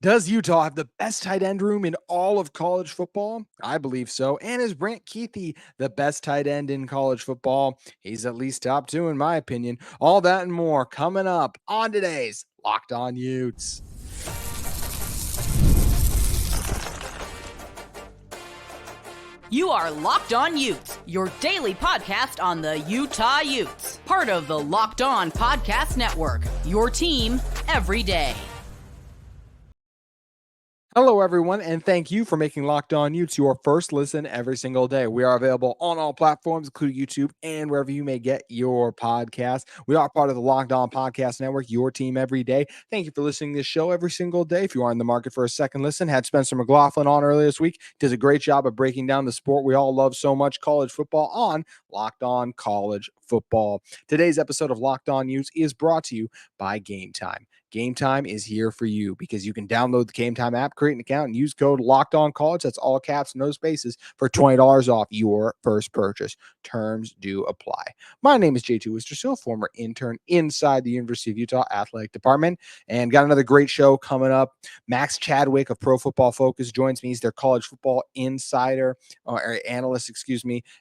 Does Utah have the best tight end room in all of college football? I believe so. And is Brant Kuithe the best tight end in college football? He's at least top two, in my opinion. All that and more coming up on today's Locked On Utes. You are Locked On Utes, your daily podcast on the Utah Utes. Part of the Locked On Podcast Network, your team every day. Hello, everyone, and thank you for making Locked On Utes your first listen every single day. We are available on all platforms, including YouTube and wherever you may get your podcast. We are part of the Locked On Podcast Network, your team every day. Thank you for listening to this show every single day. If you are in the market for a second listen, had Spencer McLaughlin on earlier this week. Does a great job of breaking down the sport we all love so much, college football, on Locked On College Football. Today's episode of Locked On Utes is brought to you by Gametime. Gametime is here for you because you can download the Gametime app, create an account, and use code LOCKEDONCollege. That's all caps, no spaces, for $20 off your first purchase. Terms do apply. My name is J2 Wistrcill, former intern inside the University of Utah Athletic Department, and got another great show coming up. Max Chadwick of Pro Football Focus joins me. He's their college football insider, or analyst,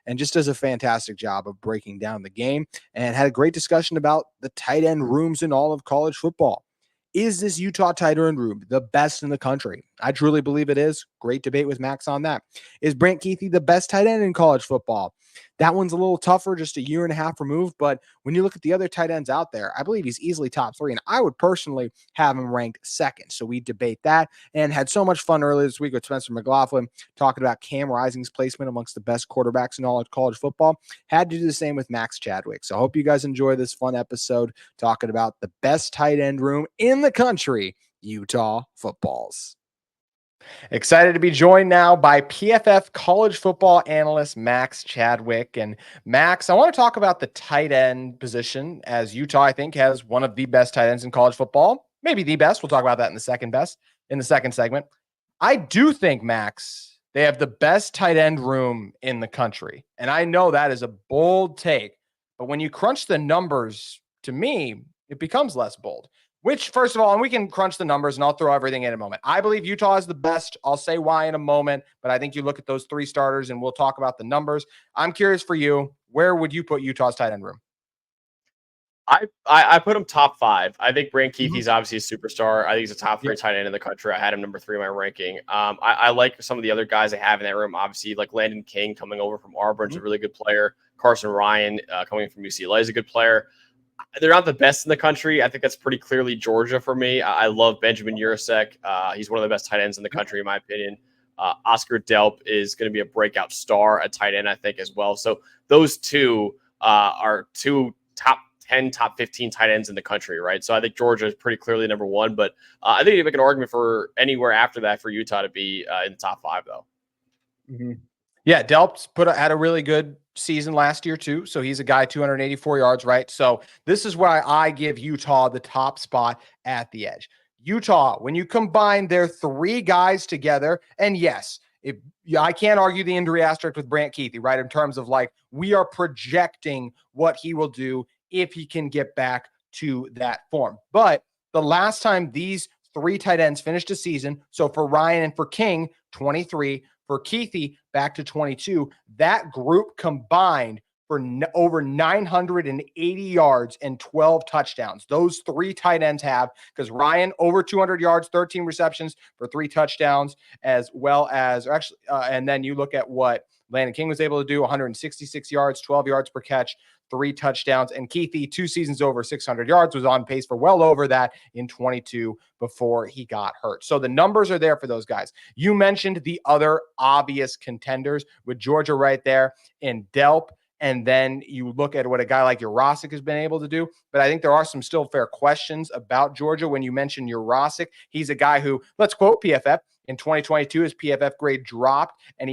and just does a fantastic job of breaking down the game, and had a great discussion about the tight end rooms in all of college football. Is this Utah tight end room the best in the country? I truly believe it is. Great debate with Max on that. Is Brant Kuithe the best tight end in college football? That one's a little tougher, just a year and a half removed. But when you look at the other tight ends out there, I believe he's easily top three. And I would personally have him ranked second. So we debate that and had so much fun earlier this week with Spencer McLaughlin talking about Cam Rising's placement amongst the best quarterbacks in all of college football. Had to do the same with Max Chadwick. So I hope you guys enjoy this fun episode talking about the best tight end room in the country, Utah footballs. Excited to be joined now by PFF college football analyst Max Chadwick. And Max, I want to talk about the tight end position, as Utah, I think, has one of the best tight ends in college football, maybe the best. We'll talk about that in the second segment. I do think, Max, they have the best tight end room in the country. And I know that is a bold take, but when you crunch the numbers, to me, it becomes less bold. Which, first of all, and we can crunch the numbers and I'll throw everything in a moment. I believe Utah is the best. I'll say why in a moment, but I think you look at those three starters and we'll talk about the numbers. I'm curious for you, where would you put Utah's tight end room? I put him top five. I think Brant Kuithe is obviously a superstar. I think he's a top three tight end in the country. I had him number 3 in my ranking. I like some of the other guys I have in that room. Obviously, like Landen coming over from Auburn's a really good player. Carson Ryan coming from UCLA is a good player. They're not the best in the country. I think that's pretty clearly Georgia for me. I love Benjamin Wistrcill. He's one of the best tight ends in the country, in my opinion. Oscar Delp is going to be a breakout star at tight end, I think, as well. So those two are two top 10, top 15 tight ends in the country, right? So I think Georgia is pretty clearly number one. But I think you make an argument for anywhere after that for Utah to be in the top 5, though. Mm-hmm. Yeah, Delp's had a really good season last year too. So he's a guy 284 yards, right? So this is why I give Utah the top spot at the edge. Utah, when you combine their 3 guys together, and yes, I can't argue the injury asterisk with Brant Kuithe, right? In terms of like, we are projecting what he will do if he can get back to that form. But the last time these 3 tight ends finished a season, so for Ryan and for King, 23, for Kuithe, back to 22, that group combined for over 980 yards and 12 touchdowns. Those 3 tight ends have, because Ryan over 200 yards, 13 receptions for 3 touchdowns, as well as, and then you look at what Landen King was able to do, 166 yards, 12 yards per catch, 3 touchdowns. And Kuithe, 2 seasons over 600 yards, was on pace for well over that in 22 before he got hurt. So the numbers are there for those guys. You mentioned the other obvious contenders with Georgia right there in Delp. And then you look at what a guy like Wistrcill has been able to do. But I think there are some still fair questions about Georgia. When you mention Wistrcill, he's a guy who, let's quote PFF, in 2022, his PFF grade dropped, and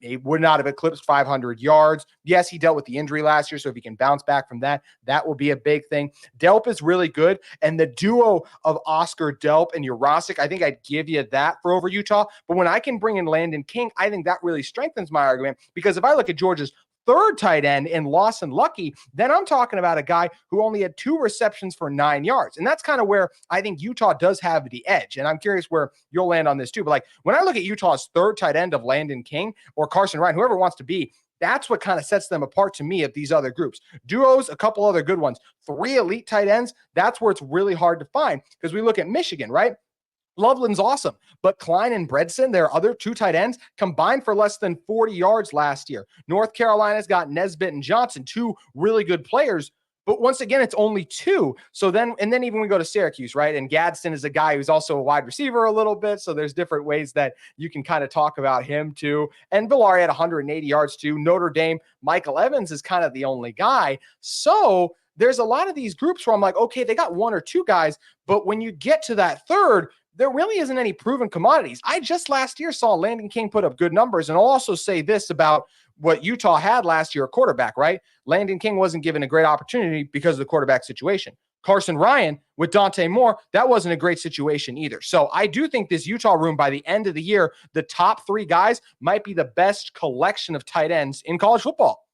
he would not have eclipsed 500 yards. Yes, he dealt with the injury last year, so if he can bounce back from that, that will be a big thing. Delp is really good, and the duo of Oscar Delp and Wistrcill, I think I'd give you that for over Utah. But when I can bring in Landen King, I think that really strengthens my argument, because if I look at Georgia's third tight end in Lawson Lucky, then I'm talking about a guy who only had 2 receptions for 9 yards. And that's kind of where I think Utah does have the edge. And I'm curious where you'll land on this too. But like when I look at Utah's third tight end of Landen King or Carson Ryan, whoever wants to be, that's what kind of sets them apart to me of these other groups. Duos, a couple other good ones. 3 elite tight ends, that's where it's really hard to find because we look at Michigan, right? Loveland's awesome, but Klein and Bredson, their other 2 tight ends, combined for less than 40 yards last year. North Carolina's got Nesbitt and Johnson, 2 really good players, but once again, it's only 2. So then even we go to Syracuse, right? And Gadsden is a guy who's also a wide receiver a little bit. So there's different ways that you can kind of talk about him too. And Villari had 180 yards too. Notre Dame, Michael Evans is kind of the only guy. So there's a lot of these groups where I'm like, okay, they got 1 or 2 guys, but when you get to that third, there really isn't any proven commodities. I just last year saw Landen King put up good numbers. And I'll also say this about what Utah had last year, a quarterback, right? Landen King wasn't given a great opportunity because of the quarterback situation. Carson Ryan with Dante Moore, that wasn't a great situation either. So I do think this Utah room by the end of the year, the top 3 guys might be the best collection of tight ends in college football.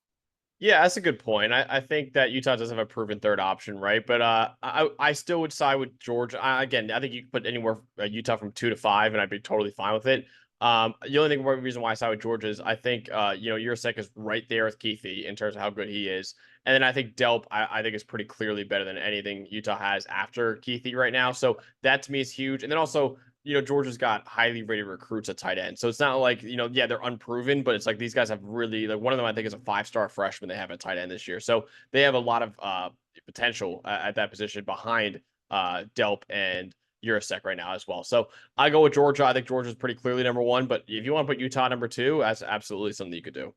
Yeah, that's a good point. I think that Utah does have a proven third option, right? But I still would side with Georgia. Again, I think you could put anywhere Utah from 2 to 5, and I'd be totally fine with it. The only reason why I side with Georgia is I think Wistrcill is right there with Kuithe in terms of how good he is, and then I think Delp I think is pretty clearly better than anything Utah has after Kuithe right now. So that to me is huge, and then also Georgia's got highly rated recruits at tight end. So it's not like, they're unproven, but it's like these guys have really, like one of them I think is a 5-star freshman they have at tight end this year. So they have a lot of potential at that position behind Delp and Wistrcill right now as well. So I go with Georgia. I think Georgia's pretty clearly number 1, but if you want to put Utah number 2, that's absolutely something you could do.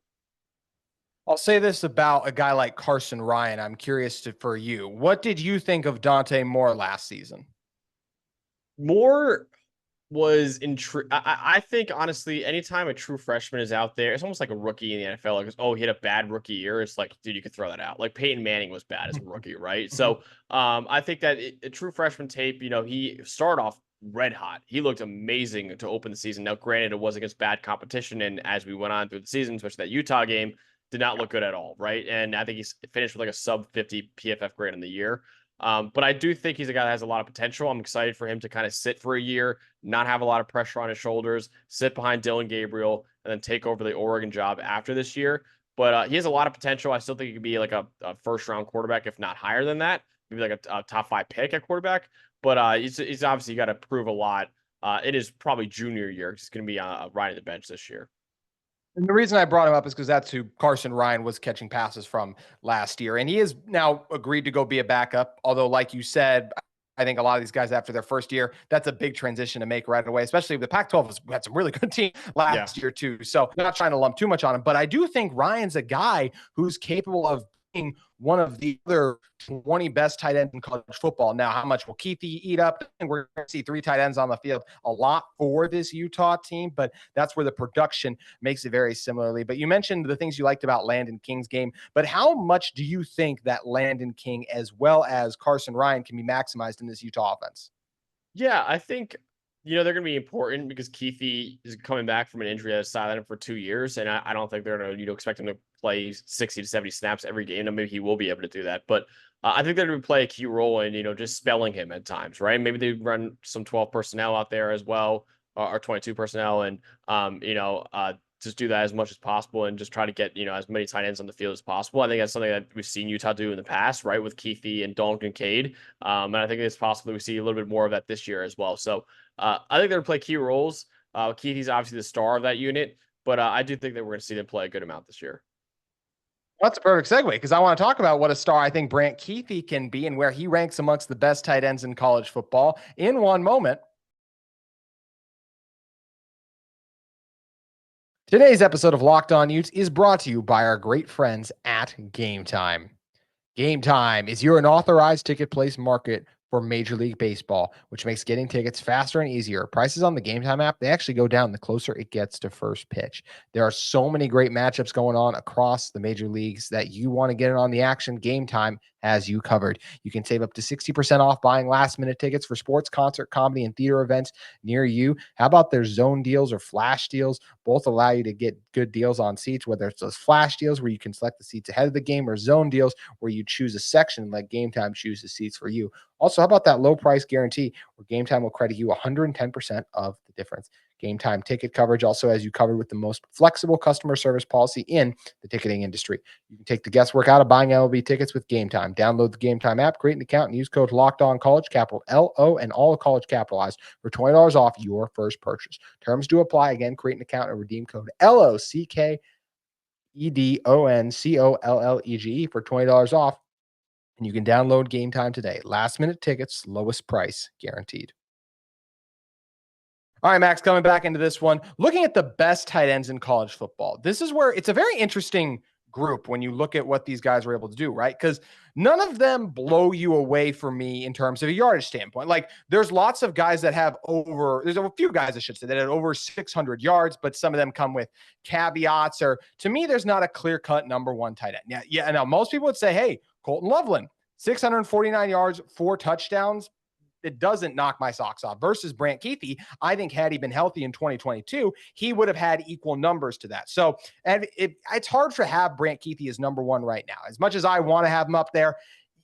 I'll say this about a guy like Carson Ryan. I'm curious for you. What did you think of Dante Moore last season? Moore was I think honestly, anytime a true freshman is out there, it's almost like a rookie in the NFL. Like, he had a bad rookie year. It's like, dude, you could throw that out. Like Peyton Manning was bad as a rookie, right? So I think that a true freshman tape, he started off red hot. He looked amazing to open the season. Now, granted, it was against bad competition, and as we went on through the season, especially that Utah game, did not look good at all, right? And I think he's finished with like a sub 50 PFF grade in the year. But I do think he's a guy that has a lot of potential. I'm excited for him to kind of sit for a year, not have a lot of pressure on his shoulders, sit behind Dylan Gabriel, and then take over the Oregon job after this year. But he has a lot of potential. I still think he could be like a first-round quarterback, if not higher than that. Maybe like a top 5 pick at quarterback. But he's obviously got to prove a lot. It is probably junior year. He's going to be riding the bench this year. And the reason I brought him up is because that's who Carson Ryan was catching passes from last year. And he has now agreed to go be a backup. Although, like you said, I think a lot of these guys after their first year, that's a big transition to make right away, especially the Pac-12 has had some really good teams last year too. So I'm not trying to lump too much on him, but I do think Ryan's a guy who's capable of being one of the other 20 best tight ends in college football. Now, how much will Kuithe eat up? And we're going to see 3 tight ends on the field a lot for this Utah team, but that's where the production makes it very similarly. But you mentioned the things you liked about Landen King's game, but how much do you think that Landen King as well as Carson Ryan can be maximized in this Utah offense? Yeah, I think they're going to be important because Kuithe is coming back from an injury that has sidelined him for 2 years, and I don't think they're going to expect him to play 60 to 70 snaps every game. And maybe he will be able to do that, but I think they're going to play a key role in just spelling him at times, right? Maybe they run some 12 personnel out there as well, or 22 personnel, and just do that as much as possible and just try to get as many tight ends on the field as possible. I think that's something that we've seen Utah do in the past, right, with Kuithe and Dalton Kincaid, and I think it's possible we see a little bit more of that this year as well. So I think they're going to play key roles. Kuithe's obviously the star of that unit, but I do think that we're going to see them play a good amount this year. That's a perfect segue because I want to talk about what a star I think Brant Kuithe can be and where he ranks amongst the best tight ends in college football in one moment. Today's episode of Locked On Utes is brought to you by our great friends at Gametime. Gametime is your unauthorized ticket place market for Major League Baseball, which makes getting tickets faster and easier. Prices on the Gametime app, they actually go down the closer it gets to first pitch. There are so many great matchups going on across the major leagues that you want to get in on the action. Gametime has you covered. You can save up to 60% off buying last-minute tickets for sports, concert, comedy, and theater events near you. How about their zone deals or flash deals? Both allow you to get good deals on seats, whether it's those flash deals where you can select the seats ahead of the game, or zone deals where you choose a section and let Gametime choose the seats for you. Also, how about that low price guarantee where Gametime will credit you 110% of the difference? Gametime ticket coverage also has you covered with the most flexible customer service policy in the ticketing industry. You can take the guesswork out of buying MLB tickets with Gametime. Download the Gametime app, create an account, and use code LOCKEDONCollege, capital LO, and all college capitalized for $20 off your first purchase. Terms do apply. Again, create an account and redeem code LOCKEDONCOLLEGE for $20 off. And you can download Gametime today. Last minute tickets, lowest price guaranteed. All right, Max, coming back into this one, looking at the best tight ends in college football. This is where it's a very interesting group when you look at what these guys were able to do, right? Because none of them blow you away for me in terms of a yardage standpoint. Like, there's lots of guys that have there's a few guys, I should say, that had over 600 yards, but some of them come with caveats, or to me, there's not a clear-cut number one tight end. Yeah. Now, most people would say, hey, Colton Loveland, 649 yards, 4 touchdowns. It doesn't knock my socks off. Versus Brant Kuithe, I think had he been healthy in 2022, he would have had equal numbers to that. So, and it's hard to have Brant Kuithe as number one right now. As much as I want to have him up there,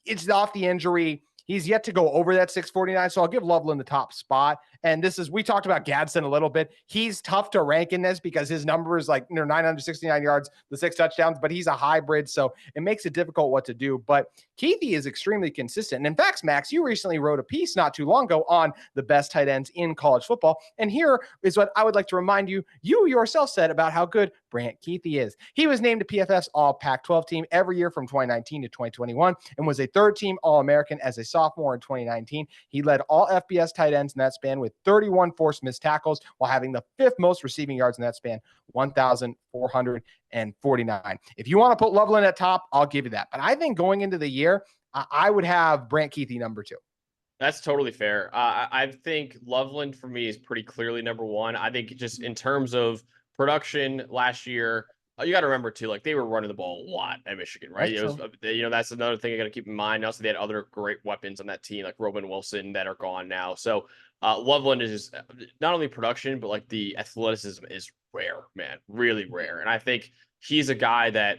it's off the injury. He's yet to go over that 649. So I'll give Loveland the top spot. And we talked about Gadsden a little bit. He's tough to rank in this because his number is like 969 yards, the 6 touchdowns, but he's a hybrid. So it makes it difficult what to do. But Kuithe is extremely consistent. And in fact, Max, you recently wrote a piece not too long ago on the best tight ends in college football. And here is what I would like to remind you. You yourself said about how good Brant Kuithe is. He was named a PFF's All Pac-12 team every year from 2019 to 2021 and was a third-team All-American as a sophomore in 2019. He led all FBS tight ends in that span with 31 forced missed tackles while having the 5th most receiving yards in that span, 1,449. If you want to put Loveland at top, I'll give you that. But I think going into the year, I would have Brant Kuithe number 2. That's totally fair. I think Loveland for me is pretty clearly number 1. I think just in terms of production last year, you got to remember too, like they were running the ball a lot at Michigan, right? That's another thing I got to keep in mind. Also, they had other great weapons on that team, like Robin Wilson, that are gone now. So Loveland is just not only production, but like the athleticism is rare, man, really rare. And I think he's a guy that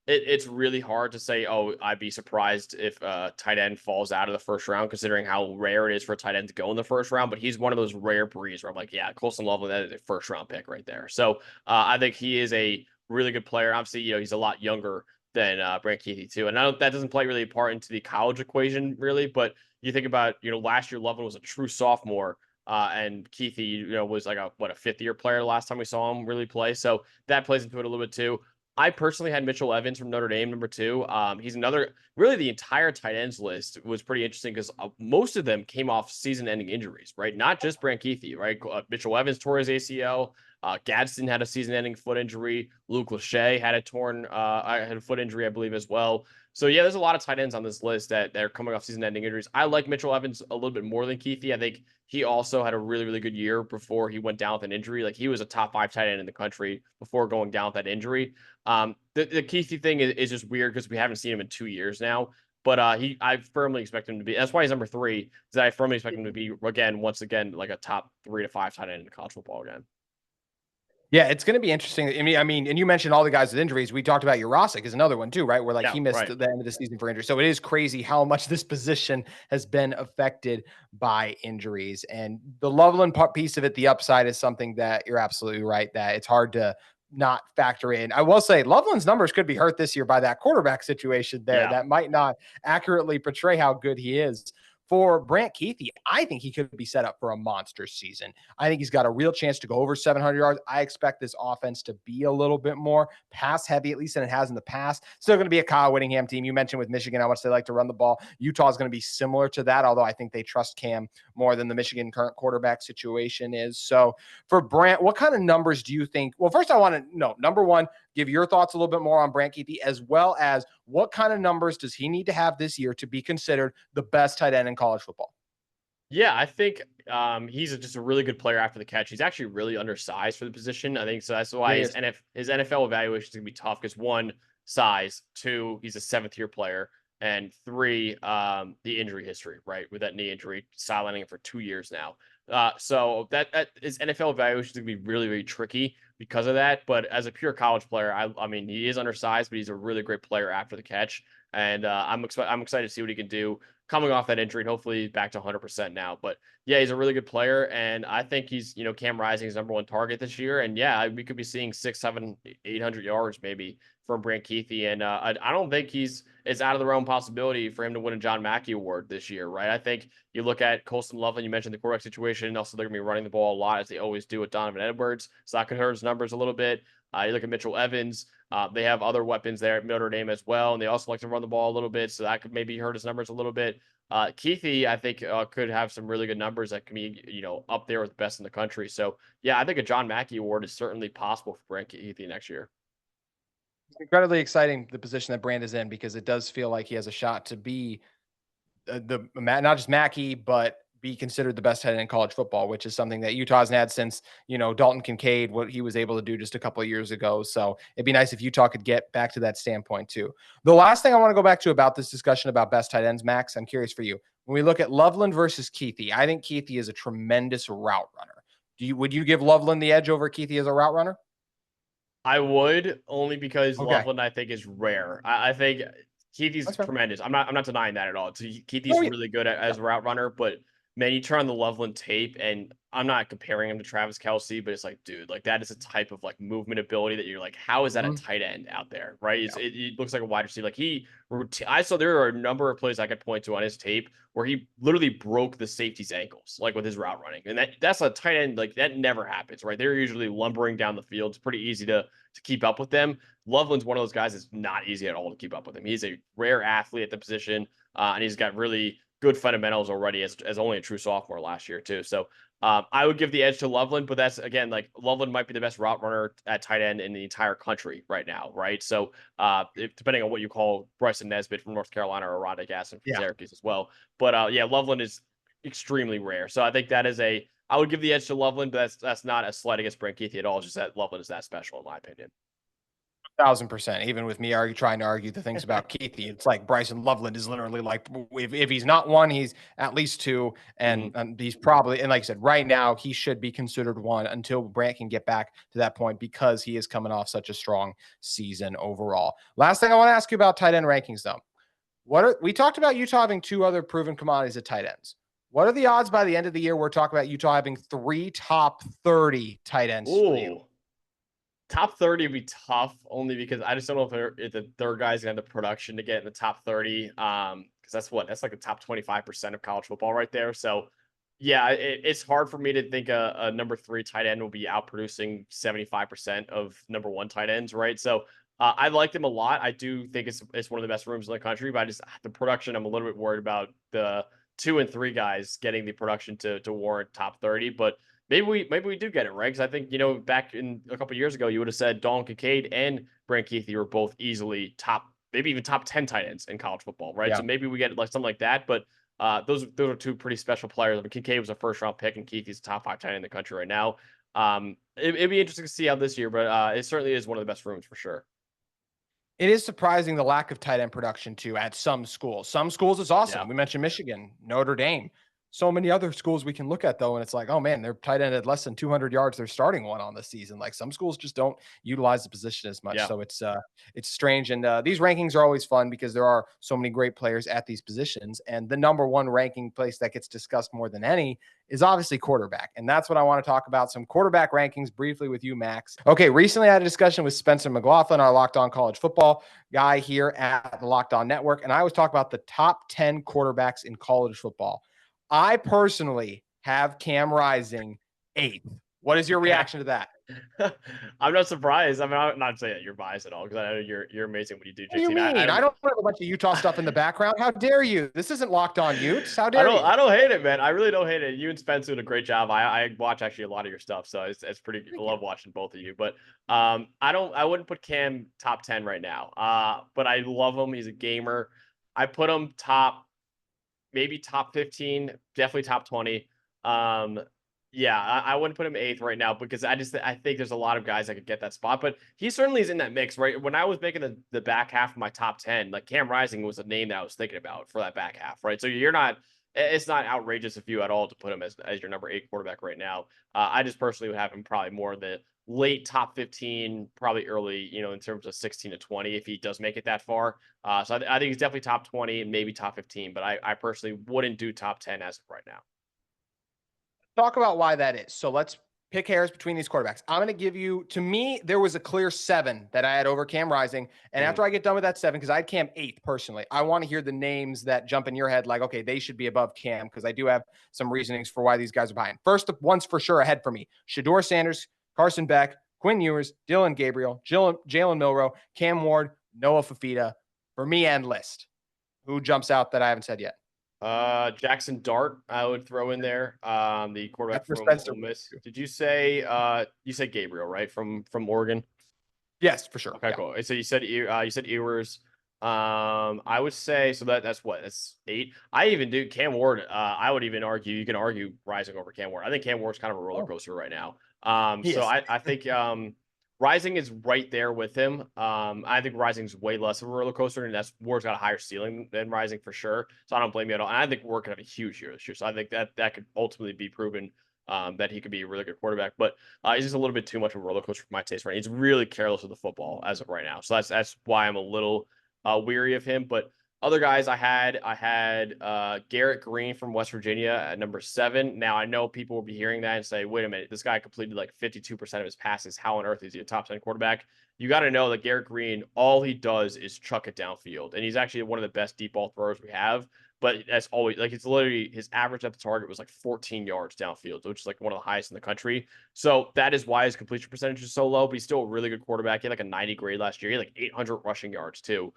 it's really hard to say, oh, I'd be surprised if tight end falls out of the first round, considering how rare it is for a tight end to go in the first round. But he's one of those rare breeds where I'm like, yeah, Colston Loveland, that is a first round pick right there. So I think he is a really good player. Obviously, he's a lot younger than Brant Kuithe too. And that doesn't play really a part into the college equation really, but you think about, last year Loveland was a true sophomore and Kuithe, was like a 5th year player last time we saw him really play. So that plays into it a little bit too. I personally had Mitchell Evans from Notre Dame, number 2. He's another, really the entire tight ends list was pretty interesting because most of them came off season-ending injuries, right? Not just Brant Kuithe, right? Mitchell Evans tore his ACL. Gadsden had a season-ending foot injury. Luke Lachey had a foot injury, I believe, as well. So, yeah, there's a lot of tight ends on this list that are coming off season-ending injuries. I like Mitchell Evans a little bit more than Kuithe. I think he also had a really, really good year before he went down with an injury. Like, he was a top 5 tight end in the country before going down with that injury. The Kuithe thing is just weird because we haven't seen him in 2 years now. But I firmly expect him to be. That's why he's number 3. Is that I firmly expect him to be once again, like a top 3 to 5 tight end in college football again. Yeah, it's going to be interesting. I mean, and you mentioned all the guys with injuries. We talked about Urosic is another one too, right? Where he missed the end of the season for injury. So it is crazy how much this position has been affected by injuries. And the Loveland piece of it, the upside, is something that you're absolutely right that it's hard to not factor in. I will say Loveland's numbers could be hurt this year by that quarterback situation there. Yeah. That might not accurately portray how good he is. For Brant Kuithe, I think he could be set up for a monster season. I think he's got a real chance to go over 700 yards. I expect this offense to be a little bit more pass heavy, at least than it has in the past. Still going to be a Kyle Whittingham team. You mentioned with Michigan how much they like to run the ball. Utah is going to be similar to that, although I think they trust Cam more than the Michigan current quarterback situation is. So for Brant, what kind of numbers do you think? Well, first I want to know, number 1, give your thoughts a little bit more on Brant Kuithe, as well as what kind of numbers does he need to have this year to be considered the best tight end in college football? Yeah, I think he's just a really good player after the catch. He's actually really undersized for the position. I think so. That's why his NFL evaluation is going to be tough because 1, size, 2, he's a 7th year player. And 3, the injury history, right? With that knee injury, sidelining it for 2 years now. So that is NFL evaluation is going to be really, really tricky because of that. But as a pure college player, I mean, he is undersized, but he's a really great player after the catch. And I'm excited to see what he can do coming off that injury. And hopefully he's back to 100% now. But yeah, he's a really good player. And I think he's, Cam Rising's #1 target this year. And yeah, we could be seeing 6, 7, 800 yards maybe from Brant Kuithe. And I don't think it's out of the realm possibility for him to win a John Mackey Award this year, right? I think you look at Colston, Loveland, you mentioned the quarterback situation. Also, they're going to be running the ball a lot as they always do with Donovan Edwards. So that could hurt his numbers a little bit. You look at Mitchell Evans. They have other weapons there at Notre Dame as well, and they also like to run the ball a little bit, so that could maybe hurt his numbers a little bit. Kuithe, I think, could have some really good numbers that can be, up there with the best in the country. So, yeah, I think a John Mackey Award is certainly possible for Brant Kuithe next year. It's incredibly exciting, the position that Brand is in, because it does feel like he has a shot to be not just Mackey, but be considered the best tight end in college football, which is something that Utah hasn't had since, Dalton Kincaid, what he was able to do just a couple of years ago. So it'd be nice if Utah could get back to that standpoint too. The last thing I want to go back to about this discussion about best tight ends, Max, I'm curious for you. When we look at Loveland versus Kuithe, I think Kuithe is a tremendous route runner. Would you give Loveland the edge over Kuithe as a route runner? I would, only because Okay. Loveland, I think, is rare. I think Kuithe's tremendous. I'm not denying that at all. Kuithe's really good as a route runner, but man, you turn on the Loveland tape, and I'm not comparing him to Travis Kelce, but it's like, dude, like that is a type of like movement ability that you're like, how is that a tight end out there, right? It looks like a wide receiver. Like I saw there are a number of plays I could point to on his tape where he literally broke the safety's ankles, like with his route running, and that's a tight end, like that never happens, right? They're usually lumbering down the field. It's pretty easy to keep up with them. Loveland's one of those guys that's not easy at all to keep up with him. He's a rare athlete at the position, and he's got really good fundamentals already as only a true sophomore last year too. So I would give the edge to Loveland, but that's, again, like Loveland might be the best route runner at tight end in the entire country right now, right? So depending on what you call Bryson Nesbitt from North Carolina or Rodney Gasson from Syracuse as well. But yeah, Loveland is extremely rare. So I think I would give the edge to Loveland, but that's not a slight against Brant Kuithe at all. It's just that Loveland is that special in my opinion. 1,000%. Even with me trying to argue the things about Kuithe, it's like Bryson Loveland is literally like, if he's not one, he's at least 2, and he's probably, and like I said, right now he should be considered 1 until Brant can get back to that point, because he is coming off such a strong season overall. Last thing I want to ask you about tight end rankings, though. We talked about Utah having 2 other proven commodities at tight ends. What are the odds by the end of the year we're talking about Utah having 3 top 30 tight ends for you? Top 30 would be tough, only because I just don't know if the third guy's gonna have the production to get in the top 30. Because that's like the top 25% of college football right there. So yeah, it's hard for me to think a number 3 tight end will be outproducing 75% of number 1 tight ends, right? So I like them a lot. I do think it's one of the best rooms in the country, but the production, I'm a little bit worried about the 2 and 3 guys getting the production to warrant top 30. But maybe we do get it right, because I think, back in a couple of years ago, you would have said Dalton Kincaid and Brant Kuithe were both easily maybe even top 10 tight ends in college football, right? Yeah. So maybe we get like something like that. But those are 2 pretty special players. I mean, Kincaid was a first-round pick, and Kuithe's a top 5 tight end in the country right now. It'd be interesting to see how this year, but it certainly is one of the best rooms for sure. It is surprising the lack of tight end production too at some schools. Some schools it's awesome. Yeah. We mentioned Michigan, Notre Dame. So many other schools we can look at, though, and it's like, oh man, they're tight end at less than 200 yards. They're starting one on the season. Like, some schools just don't utilize the position as much. Yeah. So it's strange. And these rankings are always fun because there are so many great players at these positions. And the number 1 ranking place that gets discussed more than any is obviously quarterback. And that's what I want to talk about. Some quarterback rankings briefly with you, Max. Okay, recently I had a discussion with Spencer McLaughlin, our Locked On College Football guy here at the Locked On Network. And I was talking about the top 10 quarterbacks in college football. I personally have Cam Rising 8th. What is your reaction to that? I'm not surprised. I mean, I'm not saying that you're biased at all, because I know you're amazing when you do. What do you mean? I don't have a bunch of Utah stuff in the background. How dare you? This isn't Locked On Utes. How dare you? I don't hate it, man. I really don't hate it. You and Spence doing a great job. I watch actually a lot of your stuff, so it's pretty. I love watching both of you. But I wouldn't put Cam top 10 right now. But I love him. He's a gamer. I put him maybe top 15, definitely top 20. Yeah, I wouldn't put him 8th right now because I think there's a lot of guys that could get that spot, but he certainly is in that mix, right? When I was making the back half of my top 10, like Cam Rising was a name that I was thinking about for that back half, right? So it's not outrageous of you at all to put him as your number 8 quarterback right now. I just personally would have him probably more in the late top 15, probably early, in terms of 16 to 20 if he does make it that far. So I think he's definitely top 20 and maybe top 15, but I personally wouldn't do top 10 as of right now. Talk about why that is. So let's pick hairs between these quarterbacks. I'm going to give you, to me, there was a clear 7 that I had over Cam Rising. And after I get done with that 7, because I had Cam 8th personally, I want to hear the names that jump in your head like, okay, they should be above Cam, because I do have some reasonings for why these guys are behind. First, the ones for sure ahead for me: Shedeur Sanders, Carson Beck, Quinn Ewers, Dylan Gabriel, Jalen Milrow, Cam Ward, Noah Fafita. For me, end list. Who jumps out that I haven't said yet? Jackson Dart, I would throw in there. The quarterback from Ole Miss. Did you say you said Gabriel, right? From Oregon? Yes, for sure. Okay, yeah. Cool. So you said Ewers. I would say so that's 8. I even do Cam Ward. I would even argue you can argue Rising over Cam Ward. I think Cam Ward's kind of a roller coaster right now. So I think Rising is right there with him. I think Rising's way less of a roller coaster, and Ward's got a higher ceiling than Rising for sure. So I don't blame you at all. And I think Ward could have a huge year this year. So I think that could ultimately be proven that he could be a really good quarterback. But he's just a little bit too much of a roller coaster for my taste right now. He's really careless with the football as of right now. So that's why I'm a little weary of him. But other guys I had Garrett Green from West Virginia at number 7. Now, I know people will be hearing that and say, wait a minute, this guy completed like 52% of his passes. How on earth is he a top 10 quarterback? You got to know that Garrett Green, all he does is chuck it downfield. And he's actually one of the best deep ball throwers we have. But that's always like, it's literally his average at the target was like 14 yards downfield, which is like one of the highest in the country. So that is why his completion percentage is so low, but he's still a really good quarterback. He had like a 90 grade last year. He had like 800 rushing yards too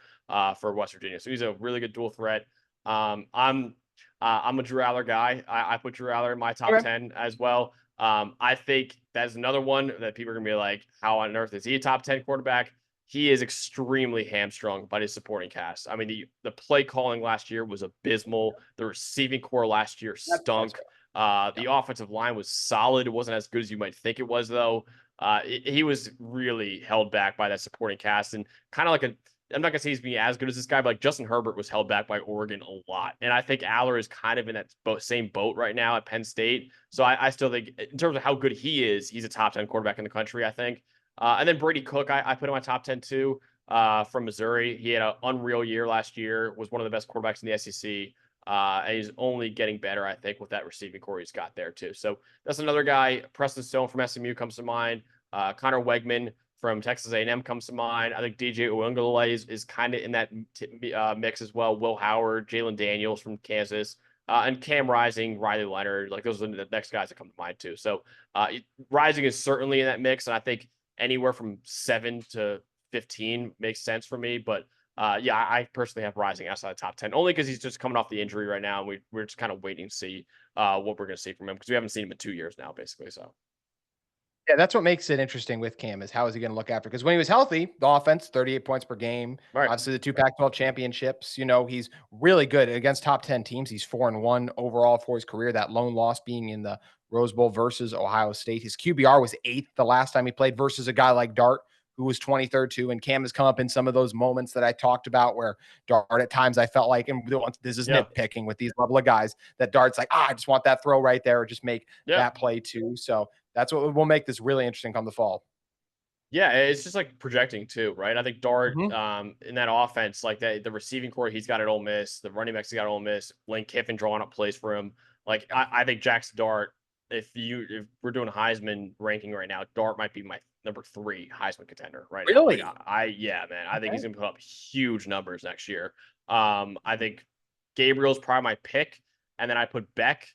for West Virginia. So he's a really good dual threat. I'm a Drew Aller guy. I put Drew Aller in my top 10 as well. I think that's another one that people are going to be like, how on earth is he a top 10 quarterback? He is extremely hamstrung by his supporting cast. I mean, the play calling last year was abysmal. The receiving core last year stunk. The offensive line was solid. It wasn't as good as you might think it was, though. He was really held back by that supporting cast, and kind of like I'm not going to say he's being as good as this guy, but like Justin Herbert was held back by Oregon a lot. And I think Aller is kind of in that same boat right now at Penn State. So I still think in terms of how good he is, he's a top 10 quarterback in the country, I think. And then Brady Cook, I put him in my top 10 too, from Missouri. He had an unreal year last year, was one of the best quarterbacks in the SEC. And he's only getting better, I think, with that receiving core he's got there too. So that's another guy. Preston Stone from SMU comes to mind. Connor Wegman from Texas A&M comes to mind. I think DJ Uiagalelei is kind of in that mix as well. Will Howard, Jalen Daniels from Kansas, and Cam Rising, Riley Leonard. Like those are the next guys that come to mind too. So Rising is certainly in that mix, and I think anywhere from 7 to 15 makes sense for me. But yeah, I personally have Rising outside the top 10, only because he's just coming off the injury right now, and we're just kind of waiting to see what we're going to see from him, because we haven't seen him in 2 years now, basically. So. Yeah, that's what makes it interesting with Cam, is how is he going to look after? Because when he was healthy, the offense, 38 points per game, obviously the 2 Pac-12 championships, he's really good against top 10 teams. He's 4-1 overall for his career. That lone loss being in the Rose Bowl versus Ohio State. His QBR was 8th the last time he played versus a guy like Dart, who was 23rd too. And Cam has come up in some of those moments that I talked about where Dart at times I felt like, and this is nitpicking with these level of guys, that Dart's like, I just want that throw right there, or just make that play too. So that's what will make this really interesting come the fall. Yeah, it's just like projecting too, right? I think Dart in that offense, like the receiving core he's got at Ole Miss, the running backs he got at Ole Miss, Lane Kiffin drawing up plays for him. Like I think Jackson Dart, if we're doing a Heisman ranking right now, Dart might be my number 3 Heisman contender right now. Really? Like, I think he's gonna put up huge numbers next year. I think Gabriel's probably my pick, and then I put Beck.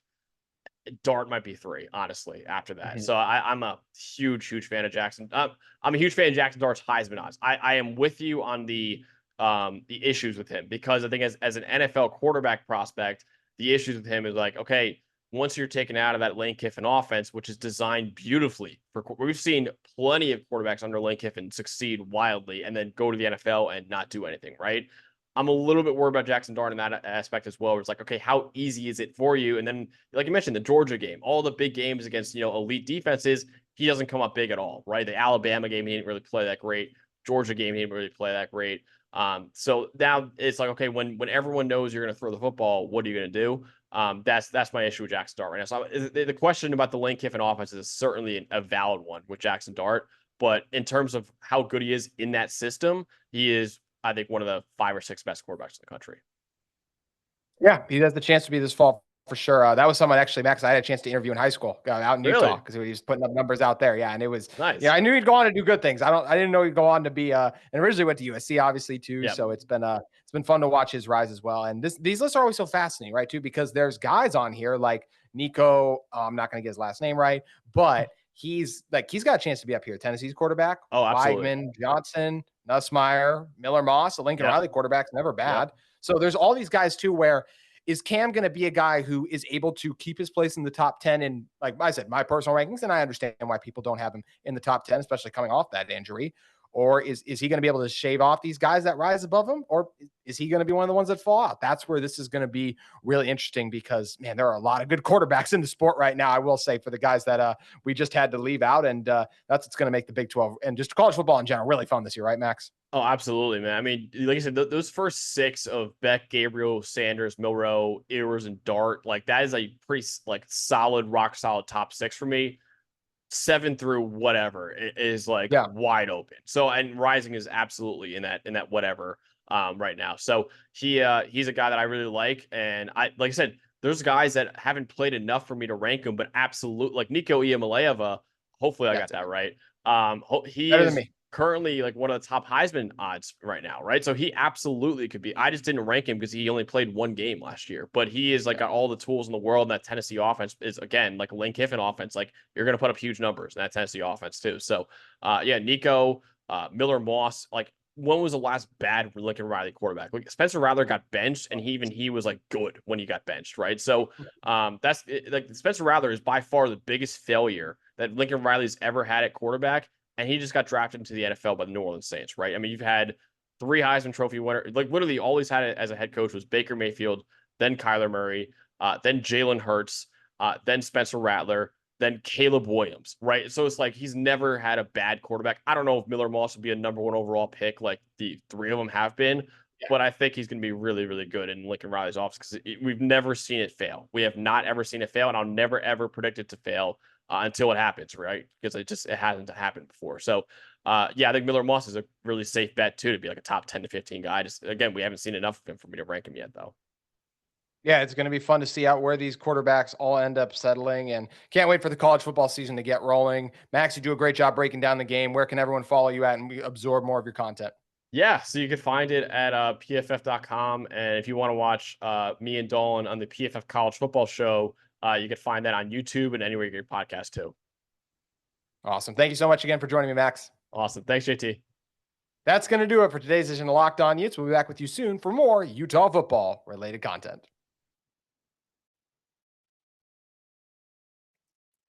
Dart might be 3, honestly, after that. So I'm a huge fan of Jackson. I'm a huge fan of Jackson Dart's Heisman odds. I am with you on the issues with him, because I think as an NFL quarterback prospect, the issues with him is like, okay, once you're taken out of that Lane Kiffin offense, which is designed beautifully we've seen plenty of quarterbacks under Lane Kiffin succeed wildly and then go to the NFL and not do anything, right? I'm a little bit worried about Jackson Dart in that aspect as well. Where it's like, okay, how easy is it for you? And then, like you mentioned, the Georgia game, all the big games against, elite defenses, he doesn't come up big at all, right? The Alabama game, he didn't really play that great. Georgia game, he didn't really play that great. So now it's like, okay, when everyone knows you're going to throw the football, what are you going to do? That's my issue with Jackson Dart right now. So the question about the Lane Kiffin offense is certainly a valid one with Jackson Dart. But in terms of how good he is in that system, he is, I think, one of the 5 or 6 best quarterbacks in the country. Yeah, he has the chance to be this fall for sure. That was someone actually, Max, I had a chance to interview in high school out in Utah because he was putting up numbers out there. Yeah, and it was nice. Yeah, I knew he'd go on to do good things. I didn't know he'd go on to be and originally went to USC obviously too. Yep. So it's been fun to watch his rise as well. And these lists are always so fascinating, right? Too, because there's guys on here like Nico. I'm not going to get his last name right, but he's got a chance to be up here. Tennessee's quarterback. Oh, absolutely. Weigman, Johnson, Nussmeier, Miller Moss, the Lincoln Riley quarterback's never bad. Yep. So there's all these guys too where is Cam going to be a guy who is able to keep his place in the top 10 in, like I said, my personal rankings? And I understand why people don't have him in the top 10, especially coming off that injury. Or is he going to be able to shave off these guys that rise above him? Or is he going to be one of the ones that fall out? That's where this is going to be really interesting because, man, there are a lot of good quarterbacks in the sport right now, I will say, for the guys that we just had to leave out. And that's what's going to make the Big 12 and just college football in general really fun this year, right, Max? Oh, absolutely, man. I mean, like I said, those first 6 of Beck, Gabriel, Sanders, Milroe, Ewers, and Dart, like that is a pretty solid, rock solid top 6 for me. 7 through whatever is wide open. So, and Rising is absolutely in that whatever right now. So he's a guy that I really like. And like I said, there's guys that haven't played enough for me to rank him, but absolutely like Nico Iamaleava. Hopefully I got that right. He better is than me. Currently like one of the top Heisman odds right now, right? So he absolutely could be. I just didn't rank him because he only played 1 game last year, but he is got all the tools in the world. And that Tennessee offense is again like a Lane Kiffin offense. Like you're going to put up huge numbers in that Tennessee offense too. So Nico, Miller Moss, like when was the last bad Lincoln Riley quarterback? Like Spencer Rattler got benched and he was like good when he got benched, right? So that's like Spencer Rattler is by far the biggest failure that Lincoln Riley's ever had at quarterback. And he just got drafted into the NFL by the New Orleans Saints, right? I mean, you've had 3 Heisman Trophy winners. Like literally all he's had as a head coach was Baker Mayfield, then Kyler Murray, then Jalen Hurts, then Spencer Rattler, then Caleb Williams, right? So it's like he's never had a bad quarterback. I don't know if Miller Moss would be a number 1 overall pick like the 3 of them have been, but I think he's going to be really, really good in Lincoln Riley's office because we've never seen it fail. We have not ever seen it fail, and I'll never, ever predict it to fail. Until it happens, right? Because it hasn't happened before. So, I think Miller Moss is a really safe bet too to be like a top 10 to 15 guy. Just again, we haven't seen enough of him for me to rank him yet, though. Yeah, it's going to be fun to see out where these quarterbacks all end up settling, and can't wait for the college football season to get rolling. Max, you do a great job breaking down the game. Where can everyone follow you at and absorb more of your content? Yeah, so you can find it at pff.com, and if you want to watch me and Dolan on the PFF College Football Show. You can find that on YouTube and anywhere you get your podcast too. Awesome. Thank you so much again for joining me, Max. Awesome. Thanks, JT. That's going to do it for today's edition of Locked On Utes. We'll be back with you soon for more Utah football related content.